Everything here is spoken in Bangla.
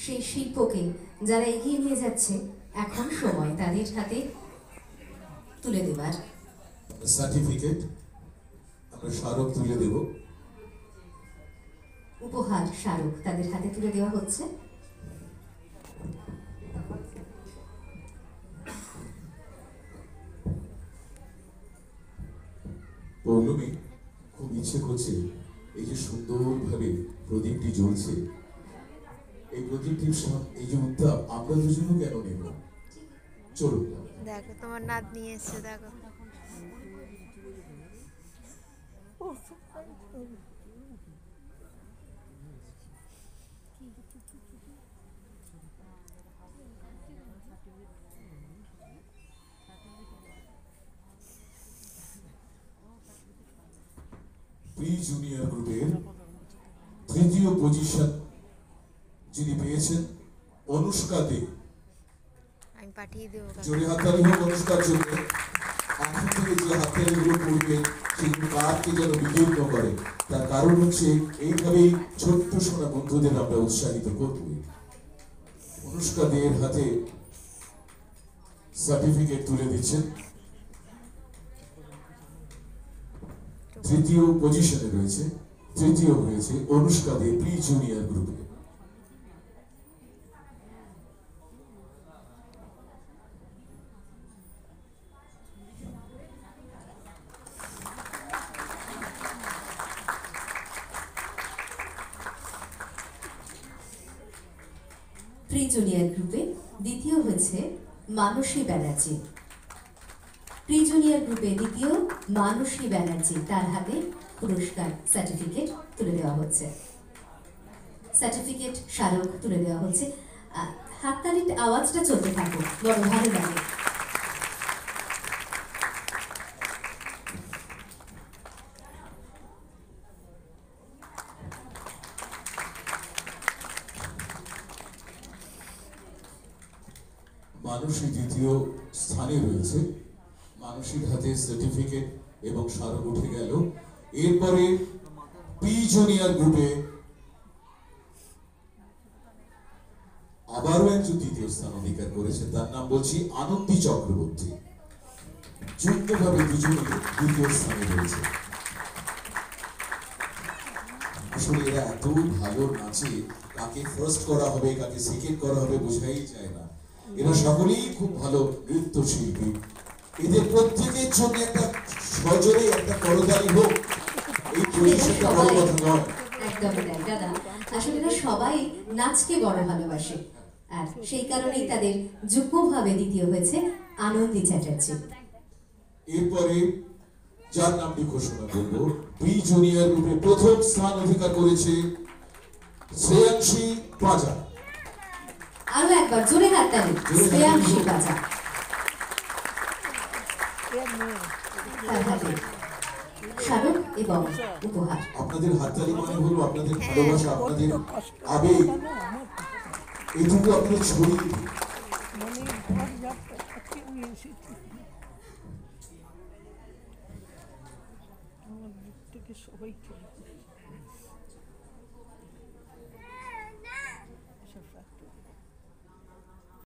সেই শিল্পকে যারা এগিয়ে নিয়ে যাচ্ছে, এখন সময় তাদের হাতে তুলে দেবার। সার্টিফিকেট আমরা স্মারক তুলে দেব। উপহার স্মারক তাদের হাতে তুলে দেওয়া হচ্ছে। পৌলমী, খুব ইচ্ছে করছে এই যে সুন্দরভাবে প্রদীপটি জ্বলছে, এই প্রদীপটির এই যে উত্তাপ আমরা দুজনও কেন নেব? চলুন। দেখো তোমার নাত নিয়ে এসছে, দেখো। প্রি জুনিয়র গ্রুপের তৃতীয় পজিশন যিনি পেয়েছেন অনুষ্কা দে। আমি পাঠিয়ে দেবো। জোরে হাততালি হোক অনুষ্কার জন্য। এখন থেকে যে হাততালিগুলো পড়বে সেগুলো কারকে যেন বিদীর্ণ করে, তার কারণ হচ্ছে এইভাবেই ছোট্ট সোনা বন্ধুদের আমরা উৎসাহিত করব। অনুষ্কা দের হাতে সার্টিফিকেট তুলে দিচ্ছেন। তৃতীয় পজিশনে রয়েছে, তৃতীয় হয়েছে অনুষ্কা দে প্রি জুনিয়র গ্রুপে। প্রি জুনিয়র গ্রুপে দ্বিতীয় হয়েছে মানসী ব্যানার্জি। প্রি জুনিয়র গ্রুপে দ্বিতীয় মানসী ব্যানার্জি, তার হাতে পুরস্কার সার্টিফিকেট তুলে দেওয়া হচ্ছে। সার্টিফিকেট স্মারক তুলে দেওয়া হচ্ছে। হাততালির আওয়াজটা চলতে থাকো, বড় ভালো লাগে। মানসী দ্বিতীয় স্থানে রয়েছে। মানসীর হাতে সার্টিফিকেট এবং স্মারক উঠে গেল। এরপরে প্রি জুনিয়র গ্রুপে আবারও একজন দ্বিতীয় স্থান অধিকার করেছে, তার নাম বলছি আনন্দী চক্রবর্তী। যুক্তভাবে দুজনে দ্বিতীয় স্থানে রয়েছে। আসলে এরা এত ভালো নাচে, কাকে ফার্স্ট করা হবে কাকে সেকেন্ড করা হবে বোঝাই যায় না। এরা সকলেই খুব ভালো নৃত্যশিল্পী। এদের প্রত্যেকের জন্য একটা সজোরে একটা করতালি হোক। এই পরিবেশটা বড় কথা নয়। একদমই তাই দাদা, আসলে এরা সবাই নাচকে বড় ভালোবাসে, আর সেই কারণেই তাদের যুগ্মভাবে দ্বিতীয় হয়েছে আনন্দী চ্যাটার্জি। এরপরে যার নামটি ঘোষণা করব, প্রি জুনিয়র গ্রুপে প্রথম স্থান অধিকার করেছে শ্রেয়াংশী পাজা। আরো একবার জোরে হাততালি, শ্রেয়াংশী পাজা। তার হাতে স্মারক এবং উপহার। আপনাদের হাততালি মানে হলো আপনাদের ভালোবাসা, আপনাদের আবেগ, এটুকু আপনাদের ছড়িয়ে দিন।